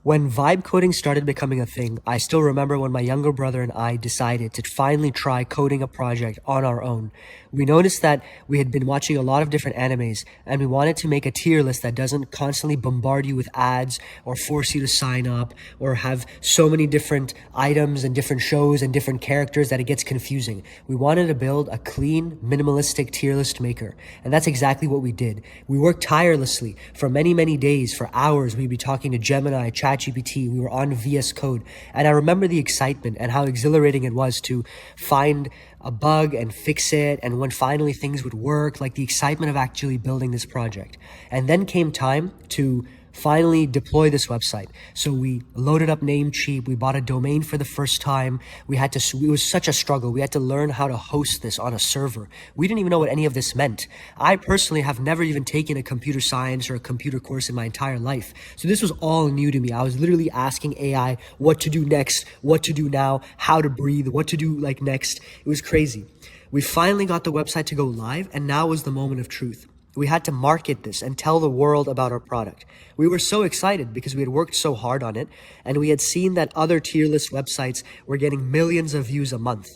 When vibe coding started becoming a thing, I still remember when my younger brother and I decided to finally try coding a project on our own. We noticed that we had been watching a lot of different animes and we wanted to make a tier list that doesn't constantly bombard you with ads or force you to sign up or have so many different items and different shows and different characters that it gets confusing. We wanted to build a clean, minimalistic tier list maker. And that's exactly what we did. We worked tirelessly for many, many days, for hours. We'd be talking to Gemini, ChatGPT. We were on VS Code. And I remember the excitement and how exhilarating it was to find a bug and fix it, and when finally things would work, like the excitement of actually building this project. And then came time to finally deploy this website. So we loaded up Namecheap, we bought a domain for the first time. It was such a struggle. We had to learn how to host this on a server. We didn't even know what any of this meant. I personally have never even taken a computer science or a computer course in my entire life. So this was all new to me. I was literally asking AI what to do next, what to do now, how to breathe, what to do like next. It was crazy. We finally got the website to go live, and now was the moment of truth. We had to market this and tell the world about our product. We were so excited because we had worked so hard on it, and we had seen that other tier list websites were getting millions of views a month.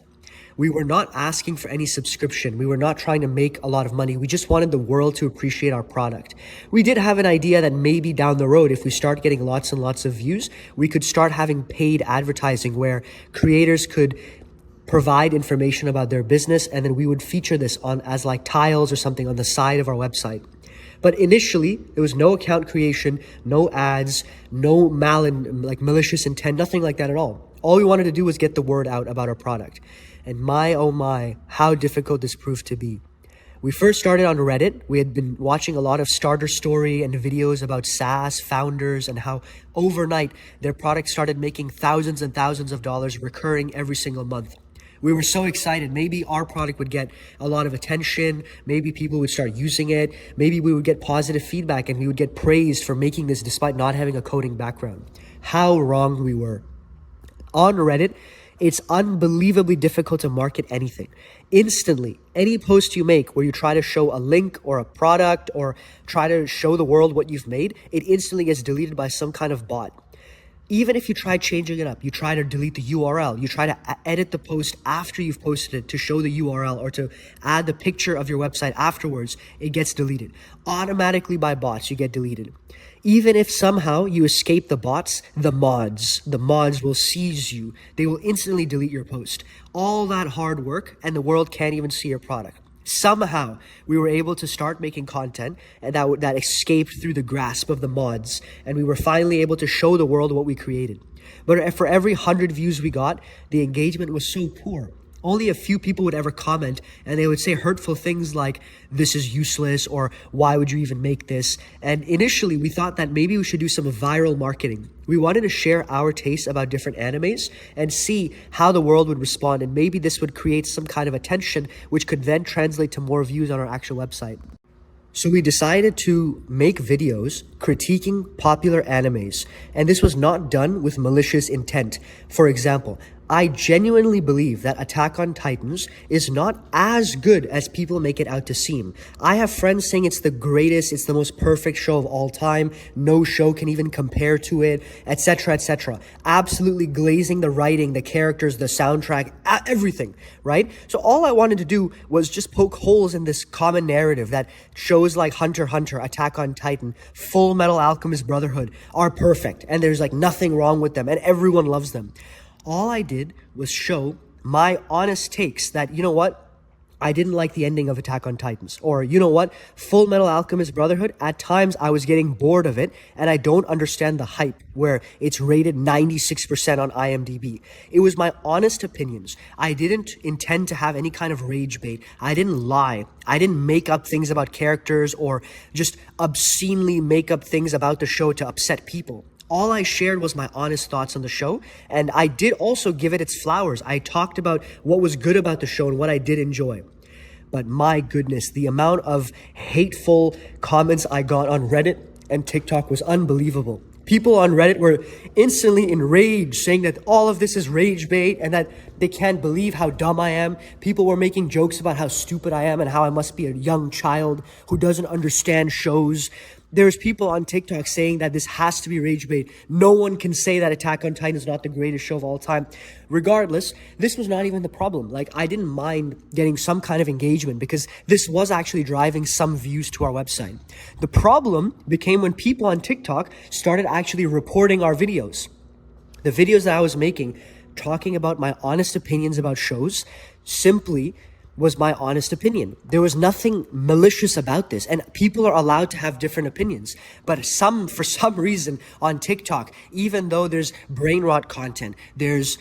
We were not asking for any subscription. We were not trying to make a lot of money. We just wanted the world to appreciate our product. We did have an idea that maybe down the road, if we start getting lots and lots of views, we could start having paid advertising where creators could provide information about their business, and then we would feature this on as like tiles or something on the side of our website. But initially, there was no account creation, no ads, no malicious intent, nothing like that at all. All we wanted to do was get the word out about our product. And my, oh my, how difficult this proved to be. We first started on Reddit. We had been watching a lot of starter story and videos about SaaS founders and how overnight their product started making thousands and thousands of dollars recurring every single month. We were so excited. Maybe our product would get a lot of attention. Maybe people would start using it. Maybe we would get positive feedback and we would get praised for making this despite not having a coding background. How wrong we were. On Reddit, it's unbelievably difficult to market anything. Instantly, any post you make where you try to show a link or a product or try to show the world what you've made, it instantly gets deleted by some kind of bot. Even if you try changing it up, you try to delete the URL, you try to edit the post after you've posted it to show the URL or to add the picture of your website afterwards, it gets deleted. Automatically by bots, you get deleted. Even if somehow you escape the bots, the mods will seize you. They will instantly delete your post. All that hard work and the world can't even see your product. Somehow we were able to start making content and that escaped through the grasp of the mods, and we were finally able to show the world what we created. But for every 100 views we got, the engagement was so poor. Only a few people would ever comment, and they would say hurtful things like, this is useless, or why would you even make this? And initially we thought that maybe we should do some viral marketing. We wanted to share our taste about different animes and see how the world would respond, and maybe this would create some kind of attention which could then translate to more views on our actual website. So we decided to make videos critiquing popular animes, and this was not done with malicious intent. For example, I genuinely believe that Attack on Titans is not as good as people make it out to seem. I have friends saying it's the greatest, it's the most perfect show of all time, no show can even compare to it, etc., etc. Absolutely glazing the writing, the characters, the soundtrack, everything, right? So all I wanted to do was just poke holes in this common narrative that shows like Hunter x Hunter, Attack on Titan, Full Metal Alchemist Brotherhood are perfect, and there's like nothing wrong with them, and everyone loves them. All I did was show my honest takes that, you know what, I didn't like the ending of Attack on Titans. Or, you know what, Full Metal Alchemist Brotherhood, at times I was getting bored of it and I don't understand the hype where it's rated 96% on IMDb. It was my honest opinions. I didn't intend to have any kind of rage bait. I didn't lie. I didn't make up things about characters or just obscenely make up things about the show to upset people. All I shared was my honest thoughts on the show, and I did also give it its flowers. I talked about what was good about the show and what I did enjoy. But my goodness, the amount of hateful comments I got on Reddit and TikTok was unbelievable. People on Reddit were instantly enraged, saying that all of this is rage bait and that they can't believe how dumb I am. People were making jokes about how stupid I am and how I must be a young child who doesn't understand shows. there's people on TikTok saying that this has to be rage bait. No one can say that Attack on Titan is not the greatest show of all time. Regardless, this was not even the problem. Like, I didn't mind getting some kind of engagement because this was actually driving some views to our website. The problem became when people on TikTok started actually reporting our videos. The videos that I was making, talking about my honest opinions about shows, simply was my honest opinion. There was nothing malicious about this, and people are allowed to have different opinions. But for some reason on TikTok, even though there's brain rot content, there's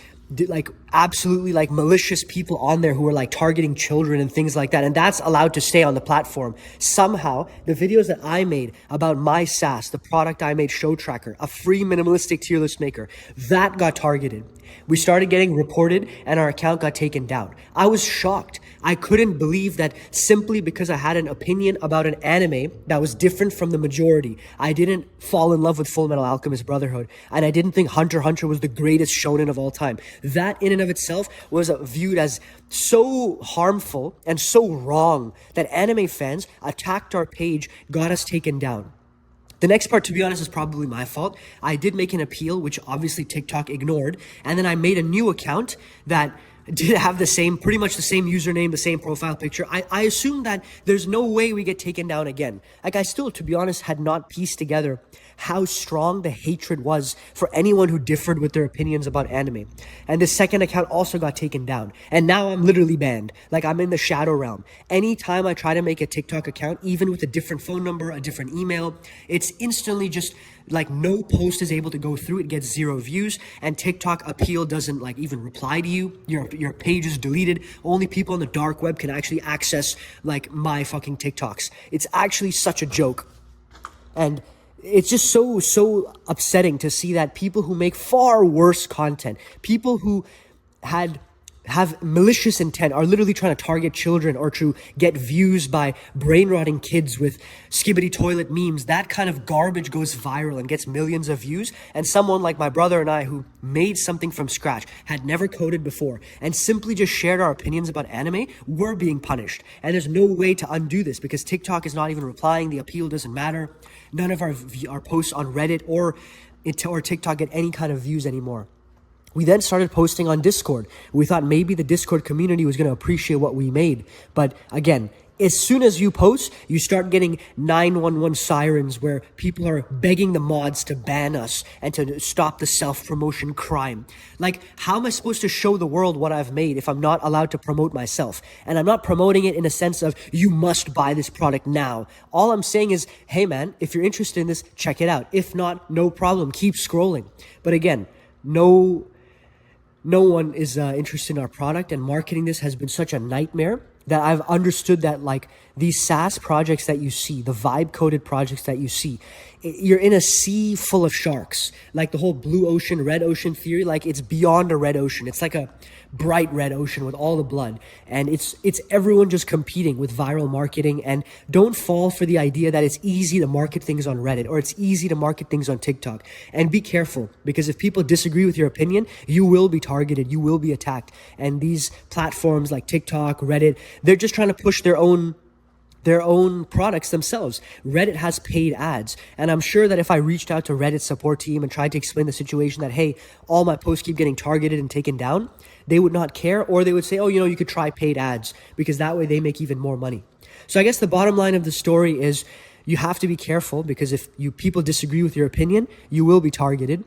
like absolutely like malicious people on there who are like targeting children and things like that, and that's allowed to stay on the platform. Somehow the videos that I made about my SaaS, the product I made, Showtracker, a free minimalistic tier list maker, that got targeted. We started getting reported and our account got taken down. I was shocked. I couldn't believe that simply because I had an opinion about an anime that was different from the majority. I didn't fall in love with Full Metal Alchemist Brotherhood, and I didn't think Hunter x Hunter was the greatest shonen of all time. That in and of itself was viewed as so harmful and so wrong that anime fans attacked our page, got us taken down. The next part, to be honest, is probably my fault. I did make an appeal, which obviously TikTok ignored. And then I made a new account that did have pretty much the same username, the same profile picture. I assumed that there's no way we get taken down again. Like, I still, to be honest, had not pieced together how strong the hatred was for anyone who differed with their opinions about anime. And the second account also got taken down. And now I'm literally banned. Like, I'm in the shadow realm. Anytime I try to make a TikTok account, even with a different phone number, a different email, it's instantly just like no post is able to go through. It gets 0 views, and TikTok appeal doesn't like even reply to you. Your page is deleted. Only people on the dark web can actually access like my fucking TikToks. It's actually such a joke. And it's just so upsetting to see that people who make far worse content, people who have malicious intent, are literally trying to target children or to get views by brain rotting kids with skibbity toilet memes. That kind of garbage goes viral and gets millions of views. And someone like my brother and I, who made something from scratch, had never coded before, and simply just shared our opinions about anime, we're being punished. And there's no way to undo this because TikTok is not even replying. The appeal doesn't matter. None of our posts on Reddit or TikTok get any kind of views anymore. We then started posting on Discord. We thought maybe the Discord community was going to appreciate what we made. But again, as soon as you post, you start getting 911 sirens where people are begging the mods to ban us and to stop the self-promotion crime. Like, how am I supposed to show the world what I've made if I'm not allowed to promote myself? And I'm not promoting it in a sense of, you must buy this product now. All I'm saying is, hey man, if you're interested in this, check it out. If not, no problem. Keep scrolling. But again, no one is interested in our product, and marketing this has been such a nightmare that I've understood that like these SaaS projects that you see, the vibe coded projects that you see, you're in a sea full of sharks. Like the whole blue ocean, red ocean theory, like it's beyond a red ocean. It's like a bright red ocean with all the blood, and it's everyone just competing with viral marketing. And don't fall for the idea that it's easy to market things on Reddit or it's easy to market things on TikTok. And be careful, because if people disagree with your opinion, you will be targeted, you will be attacked. And these platforms like TikTok, Reddit, they're just trying to push their own products themselves. Reddit has paid ads, and I'm sure that if I reached out to Reddit's support team and tried to explain the situation that, hey, all my posts keep getting targeted and taken down, they would not care, or they would say, oh, you could try paid ads, because that way they make even more money. So I guess the bottom line of the story is you have to be careful, because if people disagree with your opinion, you will be targeted.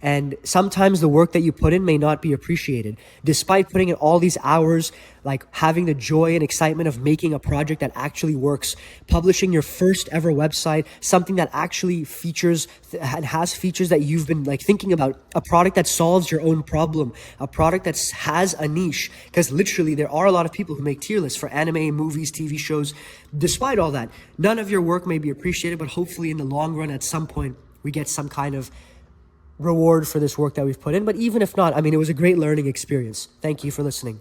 And sometimes the work that you put in may not be appreciated. Despite putting in all these hours, like having the joy and excitement of making a project that actually works, publishing your first ever website, something that actually features and has features that you've been like thinking about, a product that solves your own problem, a product that has a niche. Because literally there are a lot of people who make tier lists for anime, movies, TV shows. Despite all that, none of your work may be appreciated, but hopefully in the long run, at some point, we get some kind of reward for this work that we've put in. But even if not, I mean, it was a great learning experience. Thank you for listening.